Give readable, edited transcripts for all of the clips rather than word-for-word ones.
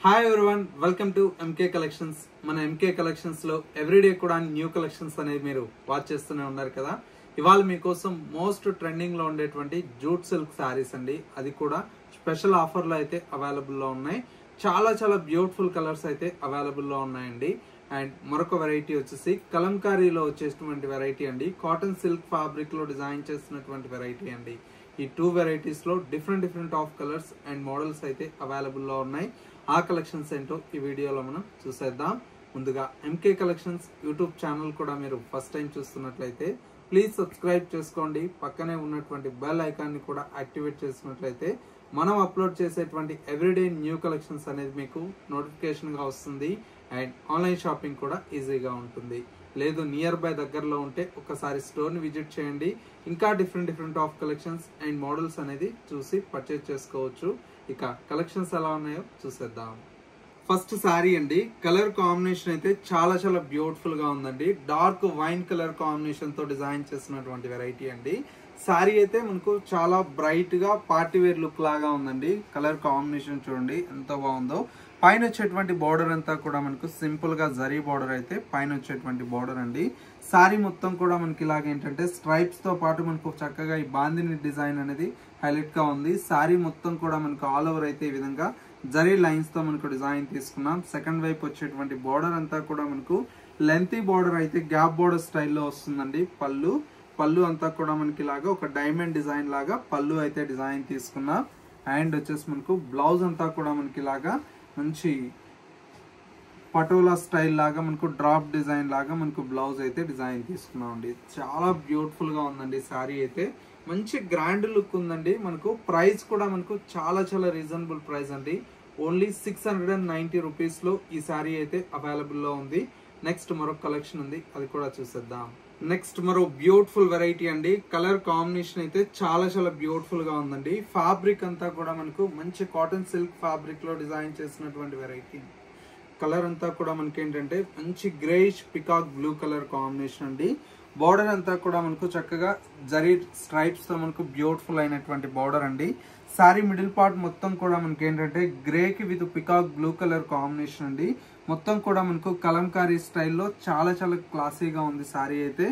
Hi everyone, welcome to MK collections. మన MK collections లో everyday కూడా న్యూ కలెక్షన్స్ అనేది మీరు వాచ్ చేస్తూనే ఉన్నారు కదా. ఇవాళ మీకోసం మోస్ట్ ట్రెండింగ్ లో ఉండేటువంటి జూట్ సిల్క్ శారీస్ అండి. అది కూడా స్పెషల్ ఆఫర్ లో అయితే అవైలబుల్ లో ఉన్నాయి. చాలా చాలా బ్యూటిఫుల్ కలర్స్ అయితే అవైలబుల్ లో ఉన్నాయండి. అండ్ మరొక వెరైటీ వచ్చేసి కలంకారీలో వచ్చేటువంటి వెరైటీ అండి. కాటన్ సిల్క్ ఫ్యాబ్రిక్ లో డిజైన్ చేస్తున్నటువంటి వెరైటీ అండి. ఈ టూ వెరైటీస్ లో different of colours and models అయితే అవైలబుల్ లో ఉన్నాయి. ఆ కలెక్షన్స్ ఏంటో ఈ వీడియోలో మనం చూసేద్దాం. ముందుగా ఎంకే కలెక్షన్స్ యూట్యూబ్ ఛానల్ కూడా మీరు ఫస్ట్ టైం చూస్తున్నట్లయితే ప్లీజ్ సబ్స్క్రైబ్ చేసుకోండి. పక్కనే ఉన్నటువంటి బెల్ ఐకాన్ ని కూడా యాక్టివేట్ చేసినట్లయితే మనం అప్లోడ్ చేసేటువంటి ఎవ్రీడే న్యూ కలెక్షన్స్ అనేది మీకు నోటిఫికేషన్ గా వస్తుంది. అండ్ ఆన్లైన్ షాపింగ్ కూడా ఈజీగా ఉంటుంది. లేదు నియర్ బై దగ్గరలో ఉంటే ఒకసారి స్టోర్ ని విజిట్ చేయండి. ఇంకా different of collections and models అనేది చూసి పర్చేజ్ చేసుకోవచ్చు. ఇక కలెక్షన్స్ ఎలా ఉన్నాయో చూసేద్దాం. ఫస్ట్ శారీ అండి. కలర్ కాంబినేషన్ అయితే చాలా చాలా బ్యూటిఫుల్ గా ఉందండి. డార్క్ వైన్ కలర్ కాంబినేషన్ తో డిజైన్ చేసినటువంటి వెరైటీ అండి. శారీ అయితే మనకు చాలా బ్రైట్ గా పార్టీ వేర్ లుక్ లాగా ఉందండి. కలర్ కాంబినేషన్ చూడండి ఎంత బాగుందో. పైన వచ్చేటువంటి బార్డర్ అంతా కూడా మనకు సింపుల్ గా జరీ బార్డర్ అయితే పైన వచ్చేటువంటి బార్డర్ అండి. శారీ మొత్తం కూడా మనకి ఇలాగ ఏంటంటే స్ట్రైప్స్ తో పాటు మనకు చక్కగా ఈ బాందిని డిజైన్ అనేది హైలైట్ గా ఉంది. శారీ మొత్తం కూడా మనకు ఆల్ ఓవర్ అయితే ఈ విధంగా జరీ లైన్స్ తో మనకు డిజైన్ తీసుకున్నాం. సెకండ్ వైపు వచ్చేటువంటి బార్డర్ అంతా కూడా మనకు లెంతీ బార్డర్ అయితే గ్యాప్ బార్డర్ స్టైల్లో వస్తుందండి. పళ్ళు అంతా కూడా మనకి ఇలాగా ఒక డైమండ్ డిజైన్ లాగా పళ్ళు అయితే డిజైన్ తీసుకున్నాం. అండ్ వచ్చేసి మనకు బ్లౌజ్ అంతా కూడా మనకి ఇలాగా మంచి పటోలా స్టైల్ లాగా మనకు డ్రాప్ డిజైన్ లాగా మనకు బ్లౌజ్ అయితే డిజైన్ తీసుకున్నాం అండి. చాలా బ్యూటిఫుల్ గా ఉందండి. శారీ అయితే మంచి గ్రాండ్ లుక్ ఉందండి. మనకు ప్రైస్ కూడా మనకు చాలా చాలా రీజనబుల్ ప్రైస్ అండి. ఓన్లీ 690 రూపీస్ లో ఈ శారీ అయితే అవైలబుల్ లో ఉంది. నెక్స్ట్ మరొక కలెక్షన్ ఉంది, అది కూడా చూసేద్దాం. నెక్స్ట్ మరో బ్యూటిఫుల్ వెరైటీ అండి. కలర్ కాంబినేషన్ అయితే చాలా చాలా బ్యూటిఫుల్ గా ఉందండి. ఫ్యాబ్రిక్ అంతా కూడా మనకు మంచి కాటన్ సిల్క్ ఫ్యాబ్రిక్ లో డిజైన్ చేసినటువంటి వెరైటీ. కలర్ అంతా కూడా మనకి ఏంటంటే మంచి greyish peacock blue colour combination అండి. బార్డర్ అంతా కూడా మనకు చక్కగా జరీ స్ట్రైప్స్ తో మనకు బ్యూటిఫుల్ అయినటువంటి బార్డర్ అండి. శారీ మిడిల్ పార్ట్ మొత్తం కూడా మనకి ఏంటంటే గ్రే కి with peacock blue colour combination అండి. మొత్తం కూడా మనకు కలంకారీ స్టైల్లో చాలా చాలా క్లాసీగా ఉంది శారీ అయితే.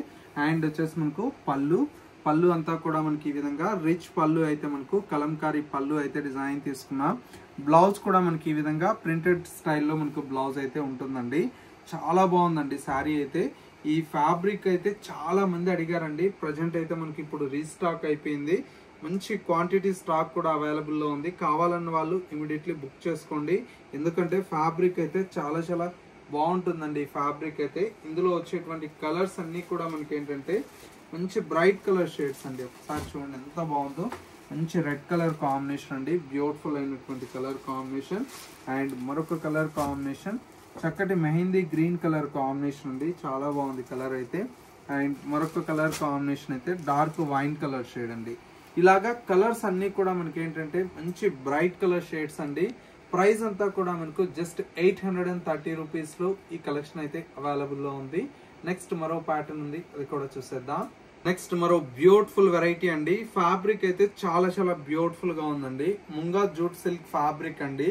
అండ్ వచ్చేసి మనకు పళ్ళు అంతా కూడా మనకి ఈ విధంగా రిచ్ పళ్ళు అయితే మనకు కలంకారీ పళ్ళు అయితే డిజైన్ తీసుకున్నాం. బ్లౌజ్ కూడా మనకి ఈ విధంగా ప్రింటెడ్ స్టైల్లో మనకు బ్లౌజ్ అయితే ఉంటుందండి. చాలా బాగుందండి శారీ అయితే. ఈ ఫ్యాబ్రిక్ అయితే చాలా మంది అడిగారండి. ప్రజెంట్ అయితే మనకి ఇప్పుడు రీస్టాక్ అయిపోయింది. మంచి క్వాంటిటీ స్టాక్ కూడా అవైలబుల్ లో ఉంది. కావాలన్న వాళ్ళు ఇమీడియట్లీ బుక్ చేసుకోండి. ఎందుకంటే ఫ్యాబ్రిక్ అయితే చాలా చాలా బాగుంటుందండి. ఈ ఫ్యాబ్రిక్ అయితే ఇందులో వచ్చేటువంటి కలర్స్ అన్ని కూడా మనకి ఏంటంటే మంచి బ్రైట్ కలర్ షేడ్స్ అండి. ఒకసారి చూడండి ఎంత బాగుందో. మంచి రెడ్ కలర్ కాంబినేషన్ అండి. బ్యూటిఫుల్ అయినటువంటి కలర్ కాంబినేషన్. అండ్ మరొక కలర్ కాంబినేషన్ చక్కటి మెహందీ గ్రీన్ కలర్ కాంబినేషన్ ఉంది. చాలా బాగుంది కలర్ అయితే. అండ్ మరొక కలర్ కాంబినేషన్ అయితే డార్క్ వైన్ కలర్ షేడ్ అండి. ఇలాగా కలర్స్ అన్ని కూడా మనకి ఏంటంటే మంచి బ్రైట్ కలర్ షేడ్స్ అండి. ప్రైస్ అంతా కూడా మనకు జస్ట్ 830 రూపీస్ లో ఈ కలెక్షన్ అయితే అవైలబుల్ లో ఉంది. నెక్స్ట్ మరో ప్యాటర్న్ ఉంది, అది కూడా చూసేద్దాం. నెక్స్ట్ మరో బ్యూటిఫుల్ వెరైటీ అండి. ఫ్యాబ్రిక్ అయితే చాలా చాలా బ్యూటిఫుల్ గా ఉందండి. ముంగా జూట్ సిల్క్ ఫ్యాబ్రిక్ అండి.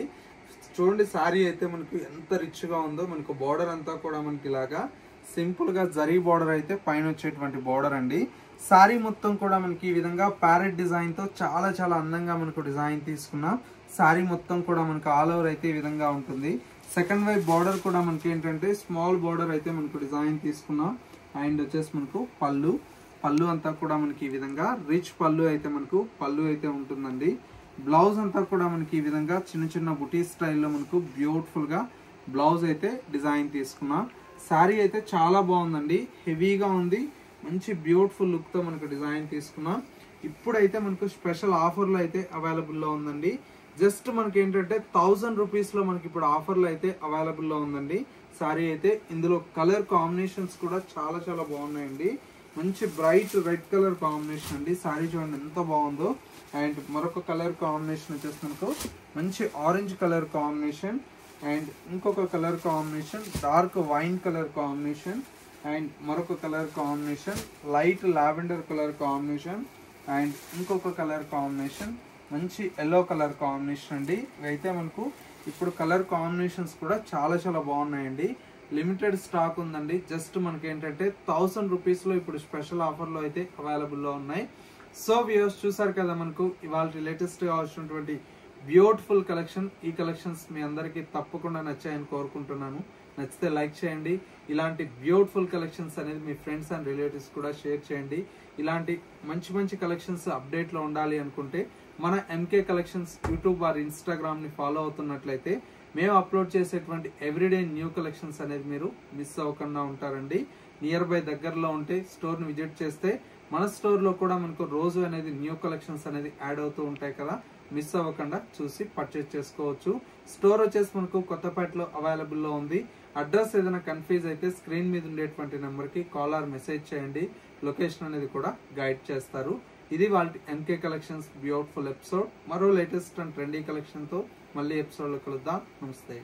చూడండి శారీ అయితే మనకి ఎంత రిచ్ గా ఉందో. మనకు బార్డర్ అంతా కూడా మనకి ఇలాగా సింపుల్ గా జరీ బార్డర్ అయితే పైన వచ్చేటువంటి బార్డర్ అండి. శారీ మొత్తం కూడా మనకి ఈ విధంగా ప్యారెట్ డిజైన్ తో చాలా చాలా అందంగా మనకు డిజైన్ తీసుకున్నాం. శారీ మొత్తం కూడా మనకు ఆల్ ఓవర్ అయితే ఈ విధంగా ఉంటుంది. సెకండ్ వైపు బార్డర్ కూడా మనకి ఏంటంటే స్మాల్ బార్డర్ అయితే మనకు డిజైన్ తీసుకున్నాం. అండ్ వచ్చేసి మనకు పళ్ళు అంతా కూడా మనకి ఈ విధంగా రిచ్ పళ్ళు అయితే ఉంటుందండి. బ్లౌజ్ అంతా కూడా మనకి ఈ విధంగా చిన్న బుటీ స్టైల్లో మనకు బ్యూటిఫుల్ గా బ్లౌజ్ అయితే డిజైన్ తీసుకున్నాం. శారీ అయితే చాలా బాగుందండి. హెవీగా ఉంది. మంచి బ్యూటిఫుల్ లుక్ తో మనకు డిజైన్ తీసుకున్నాం. ఇప్పుడైతే మనకు స్పెషల్ ఆఫర్లు అయితే అవైలబుల్ లో ఉందండి. జస్ట్ మనకి ఏంటంటే 1000 రూపీస్ లో మనకి ఇప్పుడు ఆఫర్లు అయితే అవైలబుల్ లో ఉందండి. శారీ అయితే ఇందులో కలర్ కాంబినేషన్స్ కూడా చాలా చాలా బాగున్నాయండి. మంచి బ్రైట్ రెడ్ కలర్ కాంబినేషన్ అండి. శారీ చూడండి ఎంత బాగుందో. అండ్ మరొక కలర్ కాంబినేషన్ వచ్చేసి మనకు మంచి ఆరెంజ్ కలర్ కాంబినేషన్. అండ్ ఇంకొక colour combination dark wine colour combination. And మరొక colour combination light lavender colour combination. And ఇంకొక కలర్ కాంబినేషన్ మంచి ఎల్లో కలర్ కాంబినేషన్ అండి. ఇవైతే మనకు ఇప్పుడు కలర్ కాంబినేషన్స్ కూడా చాలా చాలా బాగున్నాయండి. లిమిటెడ్ స్టాక్ ఉందండి. జస్ట్ మనకి ఏంటంటే 1000 రూపీస్ లో ఇప్పుడు స్పెషల్ ఆఫర్ లో అయితే అవైలబుల్ లో ఉన్నాయి. సో వ్యూవర్స్ చూసారు కదా, మనకు ఇవాళ లేటెస్ట్ గా వచ్చినటువంటి బ్యూటిఫుల్ కలెక్షన్. ఈ కలెక్షన్స్ మీ అందరికి తప్పకుండా నచ్చాయని కోరుకుంటున్నాను. నచ్చితే లైక్ చేయండి. ఇలాంటి బ్యూటిఫుల్ కలెక్షన్స్ అనేది మీ ఫ్రెండ్స్ అండ్ రిలేటివ్స్ కూడా షేర్ చేయండి. ఇలాంటి మంచి మంచి కలెక్షన్స్ అప్డేట్ లో ఉండాలి అనుకుంటే మన MK collections YouTube or Instagram ని ఫాలో అవుతున్నట్లయితే మేము అప్లోడ్ చేసేటువంటి ఎవ్రీడే న్యూ కలెక్షన్స్ అనేది మీరు మిస్ అవ్వకుండా ఉంటారండి. నియర్ బై దగ్గరలో ఉంటే స్టోర్ ని విజిట్ చేస్తే మన స్టోర్ లో కూడా మనకు రోజు అనేది న్యూ కలెక్షన్స్ అనేది యాడ్ అవుతూ ఉంటాయి కదా. మిస్ అవ్వకుండా చూసి పర్చేస్ చేసుకోవచ్చు. స్టోర్ వచ్చేసి మనకు కొత్తపేటలో అవైలబుల్ లో ఉంది. అడ్రస్ ఏదైనా కన్ఫ్యూజ్ అయితే స్క్రీన్ మీద ఉండేటువంటి నెంబర్ కి కాల్ ఆర్ మెసేజ్ చేయండి. లొకేషన్ అనేది కూడా గైడ్ చేస్తారు. ఇది వాళ్ళ ఎంకే కలెక్షన్స్ బ్యూటిఫుల్ ఎపిసోడ్. మరో లేటెస్ట్ అండ్ ట్రెండీ కలెక్షన్ తో మళ్ళీ ఎపిసోడ్ లో కలుద్దాం. నమస్తే.